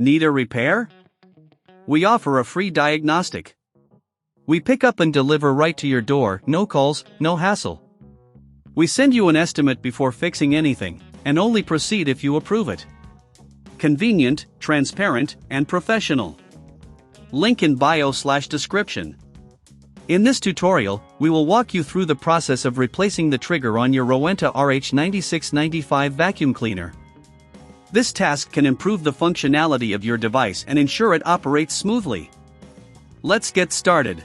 Need a repair? We offer a free diagnostic. We pick up and deliver right to your door, no calls, no hassle. We send you an estimate before fixing anything, and only proceed if you approve it. Convenient, transparent, and professional. Link in bio/description. In this tutorial, we will walk you through the process of replacing the trigger on your ROWENTA RH9695 vacuum cleaner. This task can improve the functionality of your device and ensure it operates smoothly. Let's get started.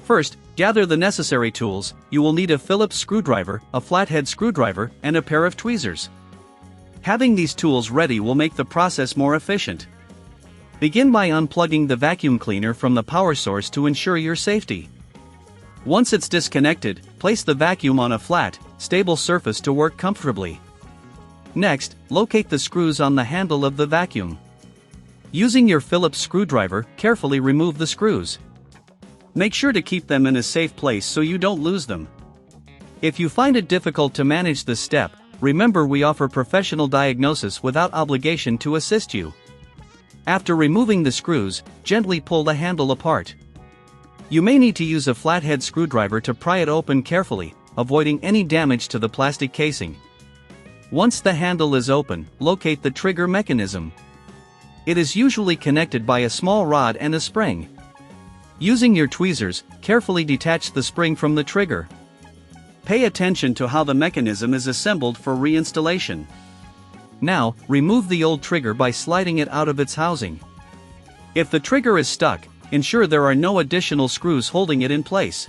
First, gather the necessary tools. You will need a Phillips screwdriver, a flathead screwdriver, and a pair of tweezers. Having these tools ready will make the process more efficient. Begin by unplugging the vacuum cleaner from the power source to ensure your safety. Once it's disconnected, place the vacuum on a flat, stable surface to work comfortably. Next, locate the screws on the handle of the vacuum. Using your Phillips screwdriver, carefully remove the screws. Make sure to keep them in a safe place so you don't lose them. If you find it difficult to manage this step, remember we offer professional diagnosis without obligation to assist you. After removing the screws, gently pull the handle apart. You may need to use a flathead screwdriver to pry it open carefully, avoiding any damage to the plastic casing. Once the handle is open, locate the trigger mechanism. It is usually connected by a small rod and a spring. Using your tweezers, carefully detach the spring from the trigger. Pay attention to how the mechanism is assembled for reinstallation. Now, remove the old trigger by sliding it out of its housing. If the trigger is stuck, ensure there are no additional screws holding it in place.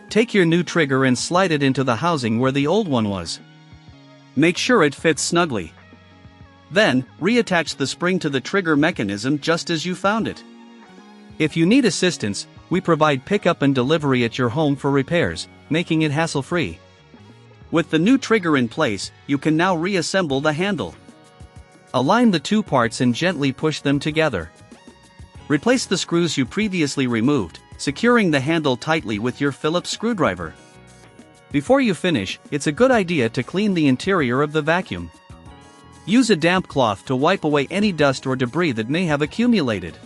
Take your new trigger and slide it into the housing where the old one was. Make sure it fits snugly. Then, reattach the spring to the trigger mechanism just as you found it. If you need assistance, we provide pickup and delivery at your home for repairs, making it hassle-free. With the new trigger in place, you can now reassemble the handle. Align the two parts and gently push them together. Replace the screws you previously removed, securing the handle tightly with your Phillips screwdriver. Before you finish, it's a good idea to clean the interior of the vacuum. Use a damp cloth to wipe away any dust or debris that may have accumulated.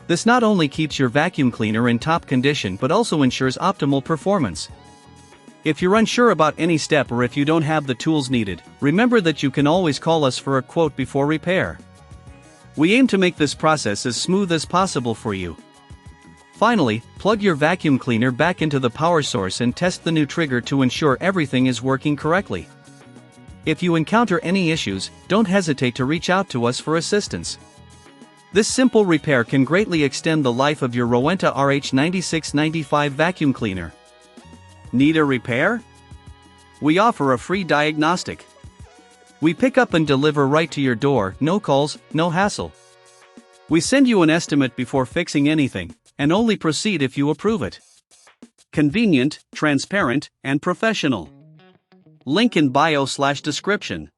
This not only keeps your vacuum cleaner in top condition but also ensures optimal performance. If you're unsure about any step or if you don't have the tools needed, remember that you can always call us for a quote before repair. We aim to make this process as smooth as possible for you. Finally, plug your vacuum cleaner back into the power source and test the new trigger to ensure everything is working correctly. If you encounter any issues, don't hesitate to reach out to us for assistance. This simple repair can greatly extend the life of your ROWENTA RH9695 vacuum cleaner. Need a repair? We offer a free diagnostic. We pick up and deliver right to your door, no calls, no hassle. We send you an estimate before fixing anything, and only proceed if you approve it. Convenient, transparent, and professional. Link in bio/description.